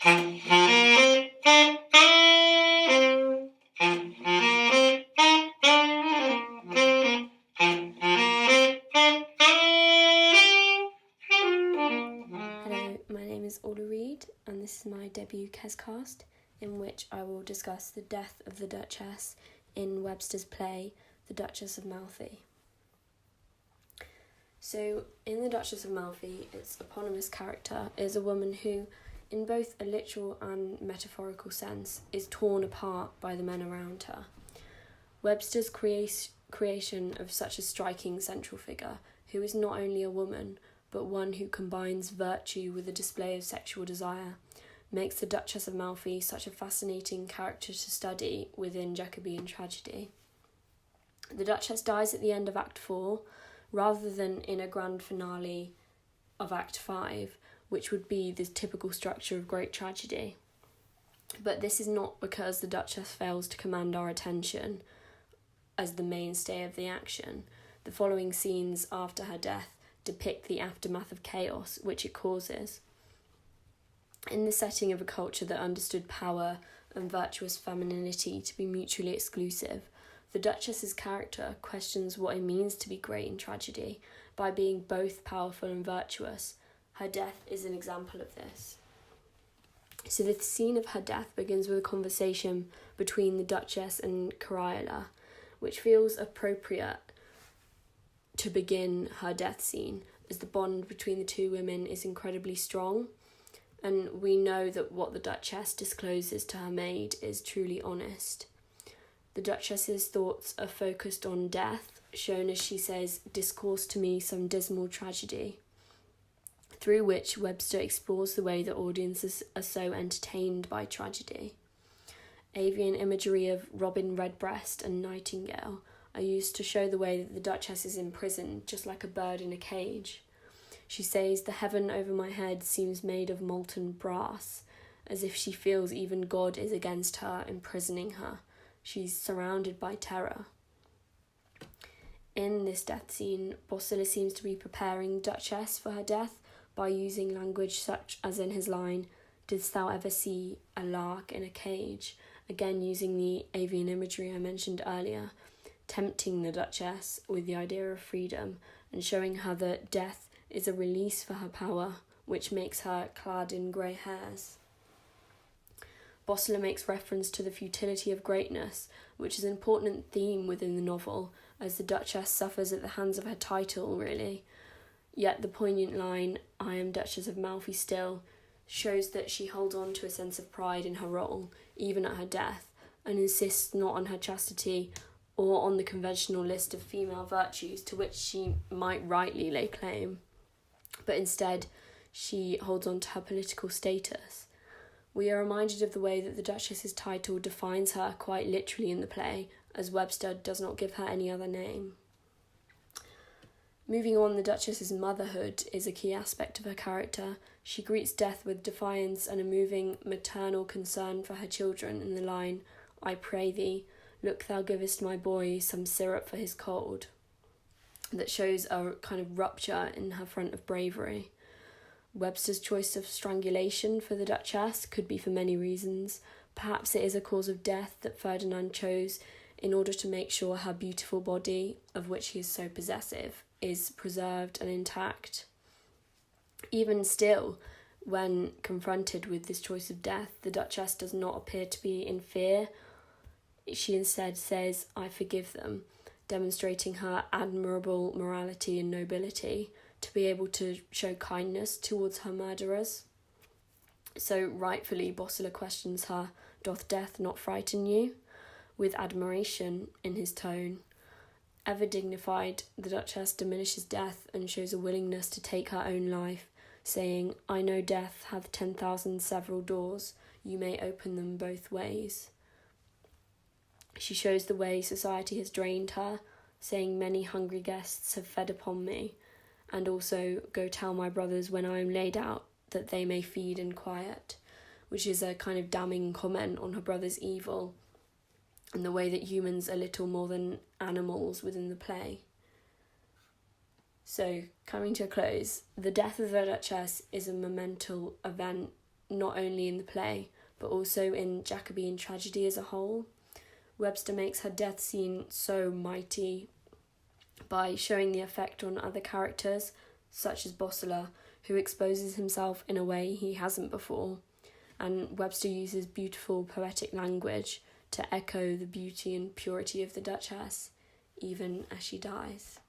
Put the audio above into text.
My name is Orla and this is my debut Kescast, in which I will discuss the death of the Duchess in Webster's play The Duchess of Malfi. So, in The Duchess of Malfi, its eponymous character is a woman who, in both a literal and metaphorical sense, is torn apart by the men around her. Webster's creation of such a striking central figure, who is not only a woman, but one who combines virtue with a display of sexual desire, makes the Duchess of Malfi such a fascinating character to study within Jacobean tragedy. The Duchess dies at the end of Act 4, rather than in a grand finale of Act 5, which would be the typical structure of great tragedy. But this is not because the Duchess fails to command our attention as the mainstay of the action. The following scenes after her death depict the aftermath of chaos which it causes. In the setting of a culture that understood power and virtuous femininity to be mutually exclusive, the Duchess's character questions what it means to be great in tragedy by being both powerful and virtuous. Her death is an example of this. So the scene of her death begins with a conversation between the Duchess and Orla, which feels appropriate to begin her death scene, as the bond between the two women is incredibly strong, and we know that what the Duchess discloses to her maid is truly honest. The Duchess's thoughts are focused on death, shown as she says, "Discourse to me some dismal tragedy," through which Webster explores the way that audiences are so entertained by tragedy. Avian imagery of robin redbreast and nightingale are used to show the way that the Duchess is imprisoned, just like a bird in a cage. She says, "The heaven over my head seems made of molten brass," as if she feels even God is against her, imprisoning her. She's surrounded by terror. In this death scene, Boswell seems to be preparing the Duchess for her death by using language such as in his line, "Didst thou ever see a lark in a cage?" Again using the avian imagery I mentioned earlier, tempting the Duchess with the idea of freedom and showing her that death is a release for her power, which makes her clad in grey hairs. Boswell makes reference to the futility of greatness, which is an important theme within the novel, as the Duchess suffers at the hands of her title, really. Yet the poignant line, "I am Duchess of Malfi still," shows that she holds on to a sense of pride in her role, even at her death, and insists not on her chastity or on the conventional list of female virtues to which she might rightly lay claim, but instead she holds on to her political status. We are reminded of the way that the Duchess's title defines her quite literally in the play, as Webster does not give her any other name. Moving on, the Duchess's motherhood is a key aspect of her character. She greets death with defiance and a moving maternal concern for her children in the line, "I pray thee, look thou givest my boy some syrup for his cold," that shows a kind of rupture in her front of bravery. Webster's choice of strangulation for the Duchess could be for many reasons. Perhaps it is a cause of death that Ferdinand chose in order to make sure her beautiful body, of which he is so possessive, is preserved and intact. Even still, when confronted with this choice of death, the Duchess does not appear to be in fear. She instead says, "I forgive them," demonstrating her admirable morality and nobility to be able to show kindness towards her murderers. So rightfully, Boswell questions her, "Doth death not frighten you?" with admiration in his tone. Ever dignified, the Duchess diminishes death and shows a willingness to take her own life, saying, "I know death hath 10,000 several doors, you may open them both ways." She shows the way society has drained her, saying, "Many hungry guests have fed upon me," and also, "Go tell my brothers when I am laid out, that they may feed in quiet," which is a kind of damning comment on her brother's evil and the way that humans are little more than animals within the play. So, coming to a close, the death of the Duchess is a monumental event not only in the play, but also in Jacobean tragedy as a whole. Webster makes her death scene so mighty by showing the effect on other characters, such as Bossola, who exposes himself in a way he hasn't before. And Webster uses beautiful poetic language to echo the beauty and purity of the Duchess, even as she dies.